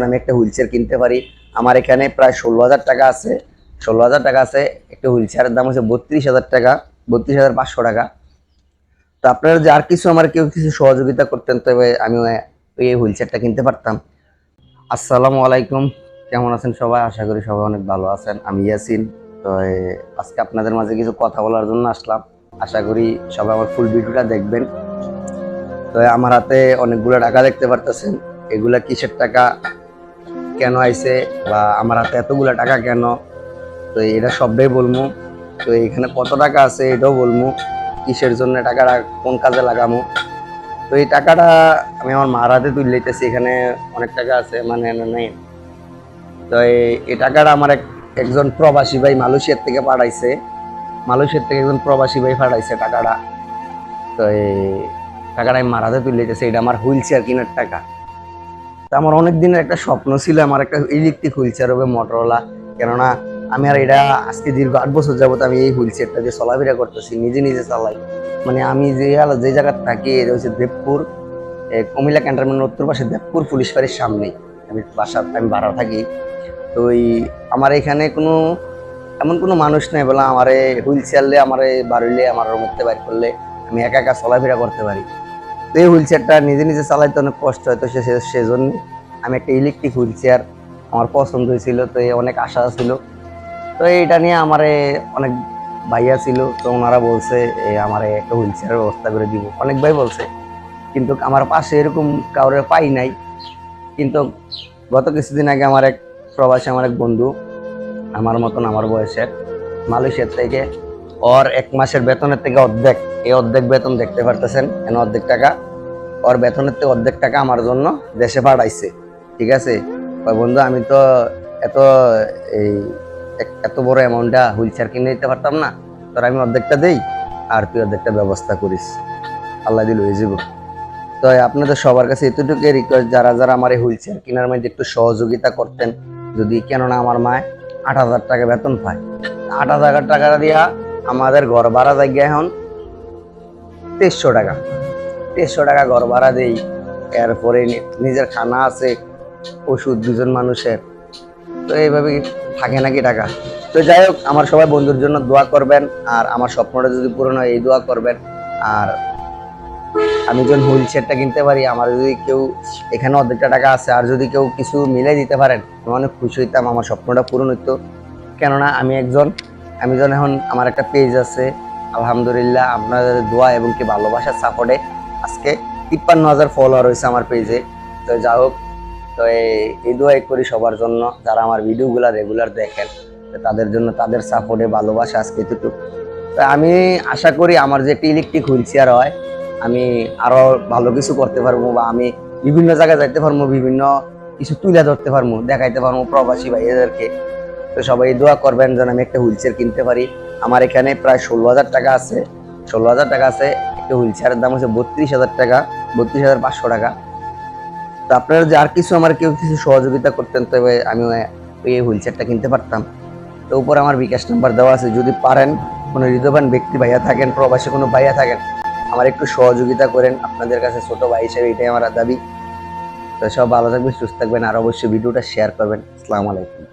আমি একটা wheel chair কিনতে পারি। আমার এখানে প্রায় 16,000 টাকা আছে। 16,000 টাকা আছে। একটা হুইল চেয়ারের দাম হচ্ছে 32,000 টাকা, 32,500 টাকা। তো আপনারা যে আর কিছু আমার কেউ কিছু সহযোগিতা করতেন, তবে আমি এই হুইল চেয়ারটা কিনতে পারতাম। আসসালামু আলাইকুম, কেমন আছেন সবাই? আশা করি সবাই অনেক ভালো আছেন। আমি ইয়াসিন। তো আজকে আপনাদের মাঝে কিছু কথা বলার জন্য আসলাম। আশা করি সবাই আমার ফুল ভিডিওটা দেখবেন। তো আমার হাতে অনেকগুলো টাকা দেখতে পারতেছেন। এগুলা কিসের টাকা, কেন আইছে, বা আমার হাতে এতগুলো টাকা কেন, তো এটা সবটাই বলবো। তো এখানে কত টাকা আছে এটাও বলবো, কিসের জন্য টাকাটা কোন কাজে লাগামো। তো এই টাকাটা আমি আমার মার হাতে তুলে লইতেছি। এখানে অনেক টাকা আছে, মানে নাই। তো এই টাকাটা আমার একজন প্রবাসী ভাই মালয়েশিয়ার থেকে পাঠাইছে। মালয়েশিয়ার থেকে একজন প্রবাসী ভাই পাঠাইছে টাকাটা। তো এই টাকাটা আমি মার হাতে তুলে লইতেছি। এটা আমার হুইল চেয়ার কেনার টাকা। তো আমার অনেক দিনের একটা স্বপ্ন ছিল, আমার একটা ইলেকট্রিক হুইল চেয়ার হবে মোটরোলা। কেননা আমি আর এটা আজকে দীর্ঘ 8 বছর যাবত আমি এই হুইল চেয়ারটা দিয়ে চলাফেরা করতেছি, নিজে নিজে চালাই। মানে আমি যে জায়গায় থাকি এটা হচ্ছে দেবপুর, কুমিল্লা ক্যান্টনমেন্টের উত্তর পাশে দেবপুর পুলিশ ফাঁড়ির সামনেই আমি ভাড়া থাকি। তো আমার এখানে এমন কোনো মানুষ নেই বলে আমারে হুইল চেয়ারলে আমারে বাড়িলে আমার রুমতে বাইর করলে আমি একা একা চলাফেরা করতে পারি। তো এই হুইল চেয়ারটা নিজে নিজে চালাইতে অনেক কষ্ট হয়। তো সেজন্য আমি একটা ইলেকট্রিক হুইল চেয়ার আমার পছন্দ হয়েছিল। তো অনেক আশা ছিল। তো এইটা নিয়ে আমারে অনেক ভাইয়া ছিল, তো ওনারা বলছে আমারে একটা হুইল চেয়ারের ব্যবস্থা করে দিব। অনেক ভাই বলছে, কিন্তু আমার পাশে এরকম কাউরে পাই নাই। কিন্তু গত কিছুদিন আগে আমার এক প্রবাসী, আমার এক বন্ধু, আমার মতন আমার বয়সের, মালয়েশিয়ার থেকে, ওর 1 মাসের বেতনের থেকে অর্ধেক, এই অর্ধেক বেতন দেখতে পারতেছেন, এন অর্ধেক টাকা, ওর বেতনের থেকে অর্ধেক টাকা আমার জন্য দেশে পাঠাইছে। ঠিক আছে, ওই বন্ধু আমি তো এত এই এত বড় অ্যামাউন্টটা হুইল চেয়ার কিনে দিতে পারতাম না, তোর আমি অর্ধেকটা দেই, আর তুই অর্ধেকটা ব্যবস্থা করিস, আল্লাহ দিল হয়ে যাব। তো আপনাদের সবার কাছে এতটুকু রিকোয়েস্ট, যারা যারা আমার এই হুইল চেয়ার কেনার মধ্যে একটু সহযোগিতা করতেন যদি, কেননা আমার মায় 8,000 টাকা বেতন পায়। 8,000 টাকা দিয়া আমাদের ঘর ভাড়া জায়গা এখন 2300 টাকা। 2300 টাকা ঘর ভাড়া দেই, এরপরে নিজের খানা আছে, ওষুধ 2জন মানুষের। তো এইভাবে থাকে নাকি টাকা। তো যাই হোক, আমার সবাই বন্ধুর জন্য দোয়া করবেন, আর আমার স্বপ্নটা যদি পূরণ হয় এই দোয়া করবেন। আর আমি যখন হুইল চেয়ারটা কিনতে পারি, আমার যদি কেউ, এখানে অর্ধেকটা টাকা আছে, আর যদি কেউ কিছু মিলাই দিতে পারেন আমি অনেক খুশি হইতাম, আমার স্বপ্নটা পূরণ হইতো। কেননা আমি যখন এখন আমার একটা পেজ আছে, আলহামদুলিল্লাহ আপনাদের দোয়া এবং কি ভালোবাসার সাপোর্টে আজকে 53,000 ফলোয়ার হয়েছে আমার পেজে। তো যা হোক, তো এই দোয়া করি সবার জন্য যারা আমার ভিডিওগুলো রেগুলার দেখেন, তাদের জন্য, তাদের সাপোর্টে ভালোবাসা আজকে এতটুকু। তো আমি আশা করি আমার যে একটি ইলেকট্রিক হুইল চেয়ার হয়, আমি আরো ভালো কিছু করতে পারবো, বা আমি বিভিন্ন জায়গায় যাইতে পারবো, বিভিন্ন কিছু তুলে ধরতে পারবো, দেখাইতে পারবো প্রবাসী ভাইদেরকে। তো সবাই দোয়া করবেন যেন আমি একটা হুইল চেয়ার কিনতে পারি। আমার এখানে প্রায় 16,000 টাকা আছে। 16,000 টাকা আছে। একটা হুইল চেয়ারের দাম হচ্ছে 32,000 টাকা, 32,500 টাকা। তো আপনারা যে আর কিছু আমার কেউ কিছু সহযোগিতা করতেন, তবে আমি এই হুইল চেয়ারটা কিনতে পারতাম। তো উপরে আমার বিকাশ নাম্বার দেওয়া আছে, যদি পারেন, কোনো হৃদয়বান ব্যক্তি ভাইয়া থাকেন, প্রবাসী কোনো ভাইয়া থাকেন, আমার একটু সহযোগিতা করেন। আপনাদের কাছে ছোট ভাই হিসেবে এটাই আমার দাবি। তো সব ভালো থাকবেন, সুস্থ থাকবেন, আর অবশ্যই ভিডিওটা শেয়ার করবেন। আসসালামু আলাইকুম।